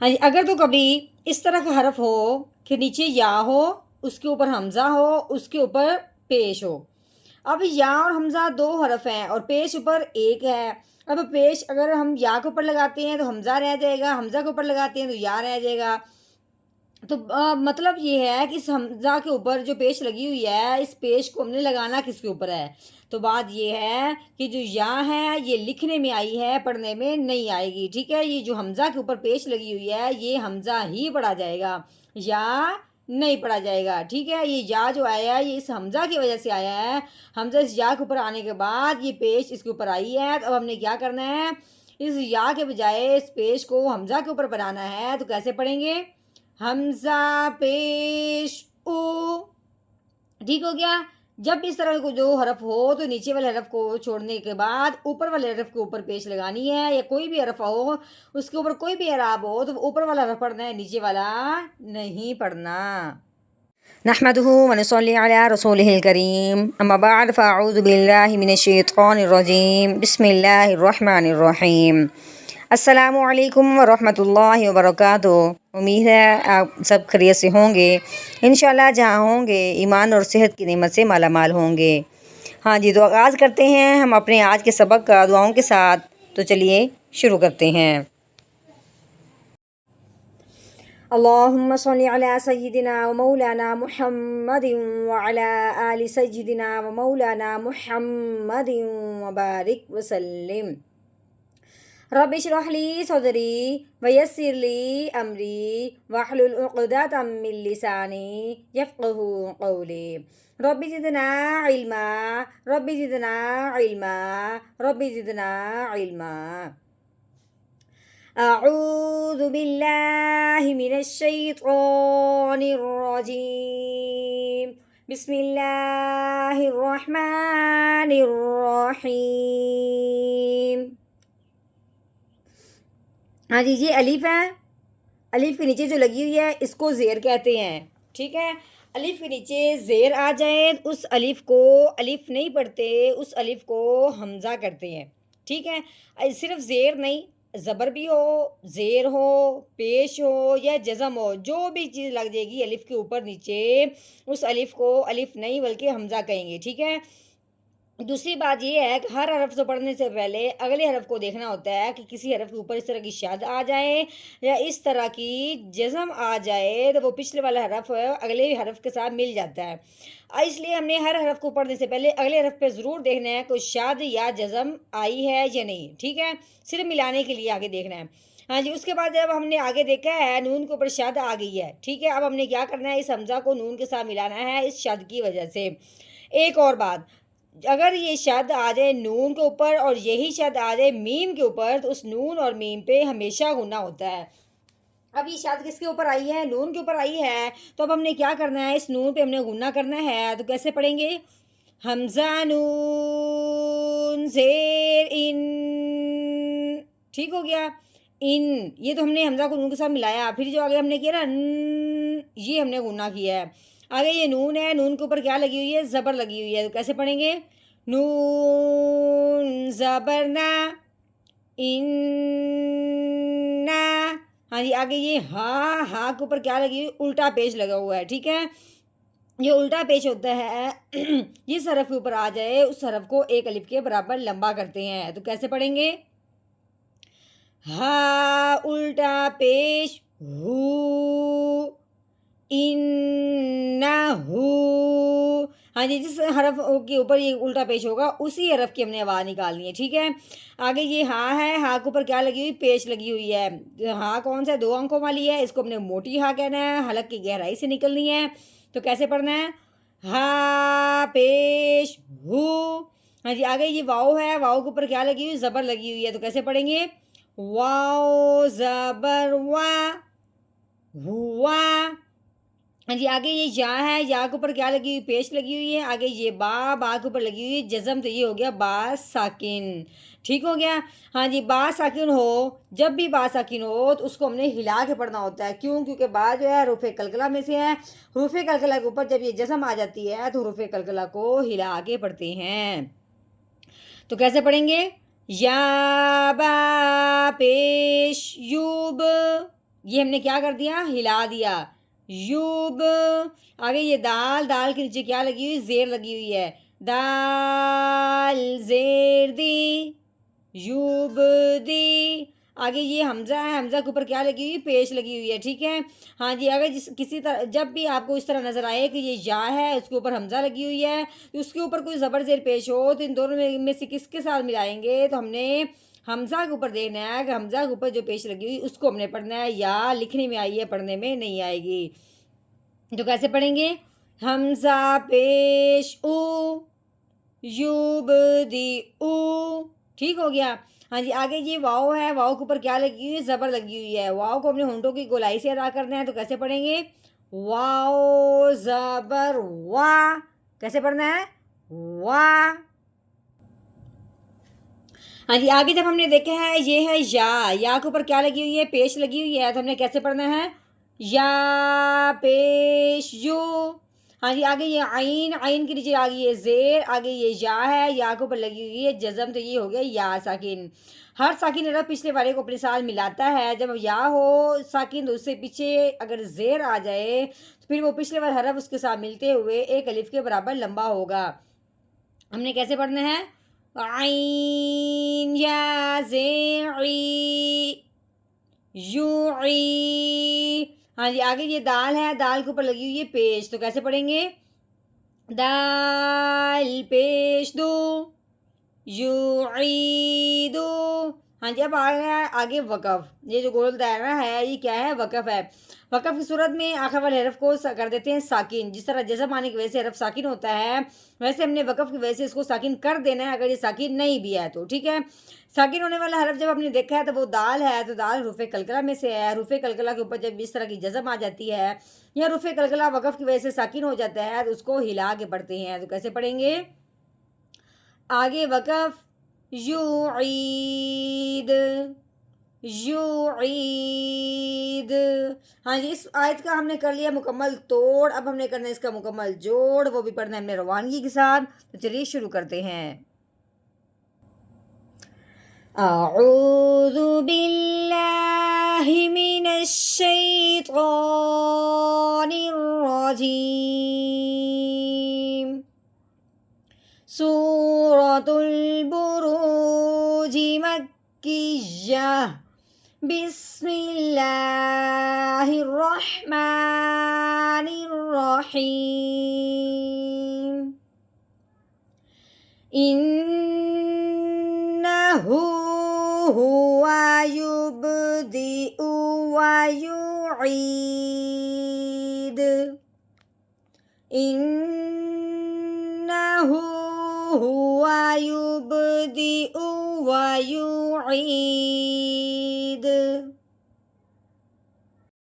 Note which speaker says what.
Speaker 1: हाँ जी, अगर तो कभी इस तरह का हरफ हो कि नीचे या हो, उसके ऊपर हमज़ा हो, उसके ऊपर पेश हो। अब या और हमज़ा दो हरफ हैं और पेश ऊपर एक है। अब पेश अगर हम या के ऊपर लगाते हैं तो हमज़ा रह जाएगा, हमज़ा के ऊपर लगाते हैं तो या रह जाएगा। तो मतलब ये है कि इस हमज़ा के ऊपर जो पेश लगी हुई है, इस पेश को हमने लगाना किसके ऊपर है? तो बात ये है कि जो या है, ये लिखने में आई है, पढ़ने में नहीं आएगी, ठीक है? ये जो हमज़ा के ऊपर पेश लगी हुई है, ये हमज़ा ही पढ़ा जाएगा, या नहीं पढ़ा जाएगा, ठीक है? ये या जो आया है, ये इस हमज़ा की वजह से आया है। हमज़ा इस या के ऊपर आने के बाद ये पेश इसके ऊपर आई है, तो अब हमने क्या करना है? इस या के बजाय इस पेश को हमज़ा के ऊपर बनाना है, तो कैसे पढ़ेंगे? हमजा पेश ओ। ठीक हो गया। जब इस तरह को जो हरफ हो तो नीचे वाले हरफ को छोड़ने के बाद ऊपर वाले हरफ के ऊपर पेश लगानी है, या कोई भी हरफ हो उसके ऊपर कोई भी एराब हो तो ऊपर वाला हरफ पढ़ना है, नीचे वाला नहीं पढ़ना। नहमदुहु व नसल्ली अला रसूलिहिल करीम, अम्मा बाद फ़अऊज़ु बिल्लाहि मिनश शैतानिर रजीम, बिस्मिल्लाहिर रहमानिर रहीम। अस्सलामु अलैकुम व रहमतुल्लाहि व बरकातुहू। उम्मीद है आप सब खैरियत से होंगे। इंशाल्लाह जहाँ होंगे ईमान और सेहत की नेमत से माला माल होंगे। हाँ जी, तो आगाज़ करते हैं हम अपने आज के सबक का दुआओं के साथ। तो चलिए शुरू करते हैं। अल्लाहुम्मा सल्ली अला सय्यिदिना व मौलाना मुहम्मदिन व अला आलि सय्यिदिना व मौलाना मुहम्मदिन व बारिक व सल्लिम। रब्बि इश्रह ली सदरी व यस्सिर ली अमरी वहलुल उक़दतम मिन लिसानी यफ़क़हू क़ौली। Rabbi ज़िदना इल्मा, rabbi ज़िदना इल्मा, rabbi ज़िदना इल्मा। अऊज़ु बिल्लाहि मिनश शैतानिर रजीम, बिस्मिल्लाहिर रहमानिर रहीम। हाँ जी, ये अलीफ है। अलीफ के नीचे जो लगी हुई है इसको ज़ेर कहते हैं, ठीक है? अलीफ के नीचे ज़ेर आ जाए उस अलीफ को अलीफ नहीं पढ़ते, उस अलीफ को हमज़ा करते हैं, ठीक है? सिर्फ ज़ेर नहीं, ज़बर भी हो, ज़ेर हो, पेश हो या जज़म हो, जो भी चीज़ लग जाएगी अलीफ के ऊपर नीचे, उस अलीफ को अलीफ नहीं बल्कि हमज़ा कहेंगे, ठीक है? दूसरी बात ये है कि हर हरफ से पढ़ने से पहले अगले हरफ को देखना होता है कि किसी हरफ के ऊपर इस तरह की शद आ जाए या इस तरह की जज़म आ जाए, तो वो पिछले वाला हरफ अगले हरफ के साथ मिल जाता है। इसलिए हमने हर हरफ को पढ़ने से पहले अगले हरफ पे ज़रूर देखना है कोई शद या जज़म आई है या नहीं, ठीक है? सिर्फ मिलाने के लिए आगे देखना है। हाँ जी, उसके बाद जब हमने आगे देखा है नून के ऊपर शद आ गई है, ठीक है? अब हमने क्या करना है, इस हमज़ा को नून के साथ मिलाना है इस शद की वजह से। एक और बात, अगर ये शद आ जाए नून के ऊपर और यही शद आ जाए मीम के ऊपर, तो उस नून और मीम पे हमेशा गुना होता है। अब ये शद किसके ऊपर आई है? नून के ऊपर आई है। तो अब हमने क्या करना है, इस नून पे हमने गुना करना है। तो कैसे पढ़ेंगे? हमजा नून ज़ेर इन, ठीक हो गया? इन, ये तो हमने हमजा को नून के साथ मिलाया। फिर जो आगे हमने किया ना ये हमने गुना किया है। आगे ये नून है, नून के ऊपर क्या लगी हुई है? ज़बर लगी हुई है। तो कैसे पढ़ेंगे? नून ज़बर ना, इन्ना। हाँ जी, आगे ये हा के ऊपर क्या लगी हुई? उल्टा पेश लगा हुआ है, ठीक है? ये उल्टा पेश होता है जिस हरफ के ऊपर आ जाए उस हरफ को एक अलिफ के बराबर लंबा करते हैं। तो कैसे पढ़ेंगे? हा उल्टा पेश हु, इन्नहु। हाँ जी, जिस हरफ के ऊपर ये उल्टा पेश होगा उसी हरफ की हमने आवाज़ निकालनी है, ठीक है? आगे ये हाँ है, हाँ के ऊपर क्या लगी हुई? पेश लगी हुई है। हाँ कौन सा? 2 अंकों वाली है, इसको हमने मोटी हाँ कहना है, हलक की गहराई से निकलनी है। तो कैसे पढ़ना है? हा पेश हु। हाँ जी, आगे ये वाव है, वाव के ऊपर क्या लगी हुई? ज़बर लगी हुई है। तो कैसे पढ़ेंगे? वाव ज़बर वा, हुआ। हाँ जी, आगे ये या है, या के ऊपर क्या लगी हुई? पेश लगी हुई है। आगे ये बा के ऊपर लगी हुई है जज़म, तो ये हो गया बा साकिन, ठीक हो गया? हाँ जी, बा साकिन हो, जब भी बा साकिन हो तो उसको हमने हिला के पढ़ना होता है। क्यों? क्योंकि बा जो है हरूफ़ कलकला में से है। हरूफ़ कलकला के ऊपर जब ये जज़म आ जाती है तो हरूफ़ कलकला को हिला के पढ़ते हैं। तो कैसे पढ़ेंगे? या बा पेश यूब, یہ ہم نے کیا کر دیا؟ ہلا دیا. یوب. آگے یہ دال، دال کے نیچے کیا لگی ہوئی؟ زیر لگی ہوئی ہے. دال زیر دی. یوب دی. آگے یہ حمزہ ہے، حمزہ کے اوپر کیا لگی ہوئی؟ پیش لگی ہوئی ہے. ٹھیک ہے. ہاں جی. اگر کسی طرح جب بھی آپ کو اس طرح نظر آئے کہ یہ یا ہے، اس کے اوپر حمزہ لگی ہوئی ہے، اس کے اوپر کوئی زبر زیر پیش ہو، تو ان دونوں میں سے کس کے ساتھ ملائیں گے؟ تو ہم نے حمزہ کے اوپر دیکھنا ہے کہ حمزہ کے اوپر جو پیش لگی ہوئی اس کو ہم نے پڑھنا ہے. یا لکھنے میں آئی ہے، پڑھنے میں نہیں آئے گی. تو کیسے پڑھیں گے؟ حمزہ پیش او، یوب دی او. ٹھیک ہو گیا. ہاں جی. آگے یہ واؤ ہے، واؤ کے اوپر کیا لگی ہوئی؟ زبر لگی ہوئی ہے. واؤ کو ہم نے ہونٹوں کی گولائی سے ادا کرنا ہے. تو کیسے پڑھیں گے؟ واؤ زبر وا. کیسے پڑھنا ہے؟ وا. ہاں جی. آگے جب ہم نے دیکھا ہے یہ ہے یا، یا کے اوپر کیا لگی ہوئی ہے؟ پیش لگی ہوئی ہے. تو ہم نے کیسے پڑھنا ہے؟ یا پیش یو. ہاں جی. آگے یہ عین، عین کے نیچے آ گئی ہے زیر. آگے یہ یا ہے، یا کے اوپر لگی ہوئی ہے جزم. تو یہ ہو گیا یا ساکن. ہر ساکن حرف پچھلے والے کو اپنے ساتھ ملاتا ہے. جب یا ہو ساکن تو اس سے پیچھے اگر زیر آ جائے تو پھر وہ پچھلے والا حرف اس کے ساتھ ملتے ہوئے ایک الف کے برابر لمبا ہوگا. ہم نے کیسے پڑھنا ہے؟ عین یا زیعی یوعی. ہاں جی. آگے یہ دال ہے، دال کے اوپر لگی ہوئی ہے پیش. تو کیسے پڑھیں گے؟ دال پیش دو یوعیدو. ہاں جی. اب آگے وقف. یہ جو گول دائرہ ہے یہ کیا ہے؟ وقف ہے. وقف کی صورت میں آخر والے حرف کو کر دیتے ہیں ساکن. جس طرح جزم آنے کی وجہ سے حرف ساکن ہوتا ہے، ویسے ہم نے وقف کی وجہ سے اس کو ساکن کر دینا ہے اگر یہ ساکن نہیں بھی ہے تو. ٹھیک ہے. ساکن ہونے والا حرف جب ہم نے دیکھا ہے تو وہ دال ہے. تو دال حروف قلقلہ میں سے ہے. حروف قلقلہ کے اوپر جب اس طرح کی جزم آ جاتی ہے یا حروف قلقلہ وقف کی وجہ سے ساکن ہو جاتا ہے تو اس کو ہلا کے پڑھتے ہیں. تو کیسے پڑھیں گے؟ آگے وقف یوعید یوعید. ہاں جی. اس آیت کا ہم نے کر لیا مکمل توڑ. اب ہم نے کرنا ہے اس کا مکمل جوڑ. وہ بھی پڑھنا ہے ہم نے روانگی کے ساتھ. تو چلیے شروع کرتے ہیں. اعوذ باللہ من الشیطان الرجیم. سورة البروج مکیہ. بسم اللہ الرحمن الرحیم. انہو هو یبدئ ویعید. انہو هو یبدئ ویعید.